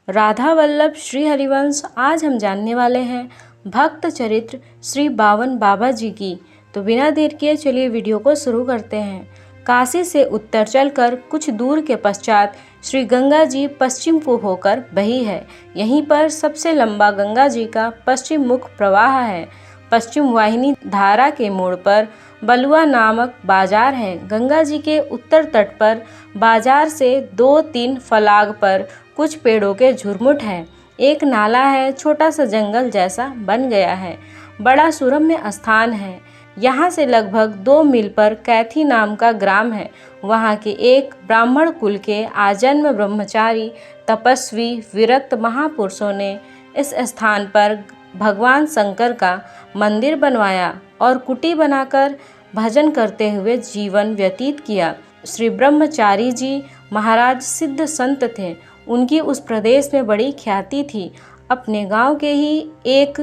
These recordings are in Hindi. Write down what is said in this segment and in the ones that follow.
राधा वल्लभ श्री हरिवंश। आज हम जानने वाले हैं भक्त चरित्र श्री बावन बाबा जी की। तो बिना देर किए चलिए वीडियो को शुरू करते हैं। काशी से उत्तर चलकर कुछ दूर के पश्चात श्री गंगा जी पश्चिम को होकर बही है। यहीं पर सबसे लंबा गंगा जी का पश्चिम मुख प्रवाह है। पश्चिम वाहिनी धारा के मोड़ पर बलुआ नामक बाजार है। गंगा जी के उत्तर तट पर बाजार से 2-3 फलाग पर कुछ पेड़ों के झुरमुट हैं। एक नाला है, छोटा सा जंगल जैसा बन गया है। बड़ा सुरम्य स्थान है। यहाँ से लगभग 2 मील पर कैथी नाम का ग्राम है। वहाँ के एक ब्राह्मण कुल के आजन्म ब्रह्मचारी तपस्वी विरक्त महापुरुषों ने इस स्थान पर भगवान शंकर का मंदिर बनवाया और कुटी बनाकर भजन करते हुए जीवन व्यतीत किया। श्री ब्रह्मचारी जी महाराज सिद्ध संत थे। उनकी उस प्रदेश में बड़ी ख्याति थी। अपने गांव के ही एक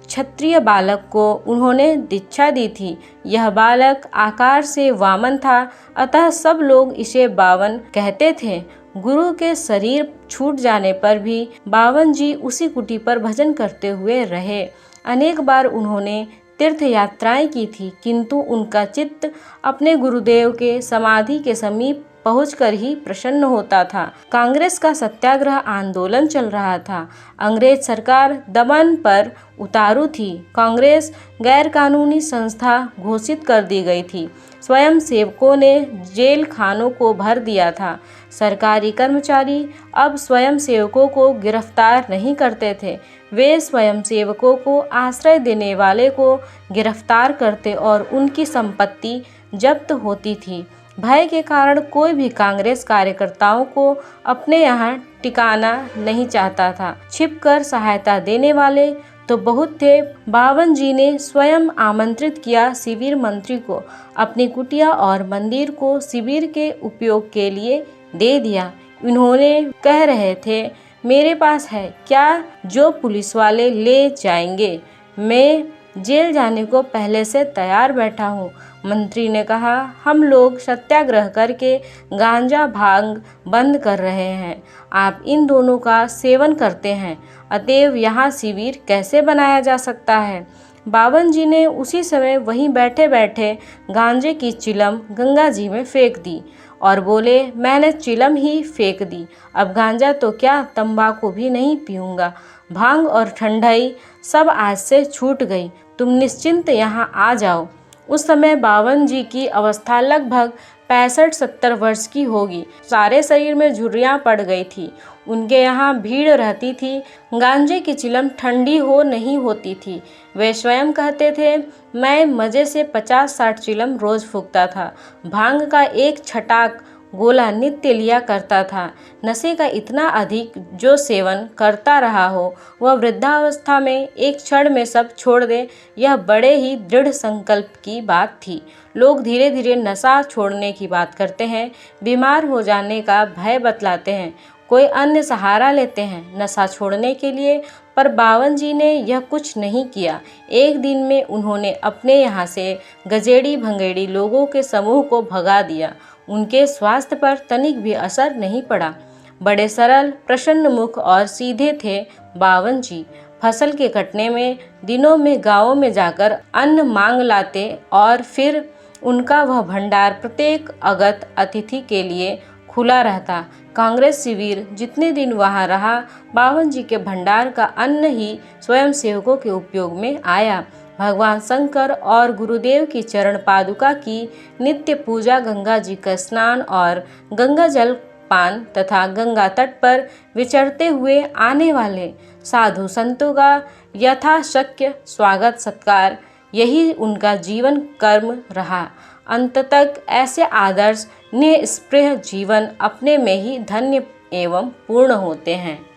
क्षत्रिय बालक को उन्होंने दीक्षा दी थी। यह बालक आकार से वामन था, अतः सब लोग इसे बावन कहते थे। गुरु के शरीर छूट जाने पर भी बावन जी उसी कुटी पर भजन करते हुए रहे। अनेक बार उन्होंने तीर्थ यात्राएं की थी, किंतु उनका चित्त अपने गुरुदेव के समाधि के समीप पहुंचकर ही प्रसन्न होता था। कांग्रेस का सत्याग्रह आंदोलन चल रहा था। अंग्रेज सरकार दमन पर उतारू थी। कांग्रेस गैर कानूनी संस्था घोषित कर दी गई थी। स्वयं सेवकों ने जेल खानों को भर दिया था। सरकारी कर्मचारी अब स्वयं सेवकों को गिरफ्तार नहीं करते थे। वे स्वयं सेवकों को आश्रय देने वाले को गिरफ्तार करते और उनकी संपत्ति जब्त होती थी। भय के कारण कोई भी कांग्रेस कार्यकर्ताओं को अपने यहाँ टिकाना नहीं चाहता था। छिपकर सहायता देने वाले तो बहुत थे। बावन जी ने स्वयं आमंत्रित किया शिविर मंत्री को। अपनी कुटिया और मंदिर को शिविर के उपयोग के लिए दे दिया। इन्होंने कह रहे थे, मेरे पास है क्या जो पुलिस वाले ले जाएंगे। मैं जेल जाने को पहले से तैयार बैठा हूँ। मंत्री ने कहा, हम लोग सत्याग्रह करके गांजा भांग बंद कर रहे हैं। आप इन दोनों का सेवन करते हैं, अतएव यहाँ शिविर कैसे बनाया जा सकता है। बावन जी ने उसी समय वहीं बैठे बैठे गांजे की चिलम गंगा जी में फेंक दी और बोले, मैंने चिलम ही फेंक दी, अब गांजा तो क्या तंबाकू भी नहीं पीऊँगा। भांग और ठंडाई सब आज से छूट गई। तुम निश्चिंत यहाँ आ जाओ। उस समय बावन जी की अवस्था लगभग 65-70 वर्ष की होगी। सारे शरीर में झुर्रियाँ पड़ गई थी। उनके यहाँ भीड़ रहती थी। गांजे की चिलम ठंडी हो नहीं होती थी। वे स्वयं कहते थे, मैं मज़े से 50-60 चिलम रोज़ फूंकता था। भांग का एक छटाक गोला नित्य लिया करता था। नशे का इतना अधिक जो सेवन करता रहा हो, वह वृद्धावस्था में एक क्षण में सब छोड़ दे, यह बड़े ही दृढ़ संकल्प की बात थी। लोग धीरे धीरे नशा छोड़ने की बात करते हैं, बीमार हो जाने का भय बतलाते हैं, कोई अन्य सहारा लेते हैं नशा छोड़ने के लिए, पर बावन जी ने यह कुछ नहीं किया। एक दिन में उन्होंने अपने यहाँ से गजेड़ी भंगेड़ी लोगों के समूह को भगा दिया। उनके स्वास्थ्य पर तनिक भी असर नहीं पड़ा। बड़े सरल, प्रसन्न मुख और सीधे थे बावन जी। फसल के कटने में दिनों में गांवों में जाकर अन्न मांग लाते और फिर उनका वह भंडार प्रत्येक अगत अतिथि के लिए खुला रहता। कांग्रेस शिविर जितने दिन वहां रहा, बावन जी के भंडार का अन्न ही स्वयं सेवकों के उपयोग में आया। भगवान शंकर और गुरुदेव की चरण पादुका की नित्य पूजा, गंगा जी का स्नान और गंगा जल पान तथा गंगा तट पर विचरते हुए आने वाले साधु संतों का यथाशक्य स्वागत सत्कार, यही उनका जीवन कर्म रहा। अंत तक ऐसे आदर्श निःस्पृह जीवन अपने में ही धन्य एवं पूर्ण होते हैं।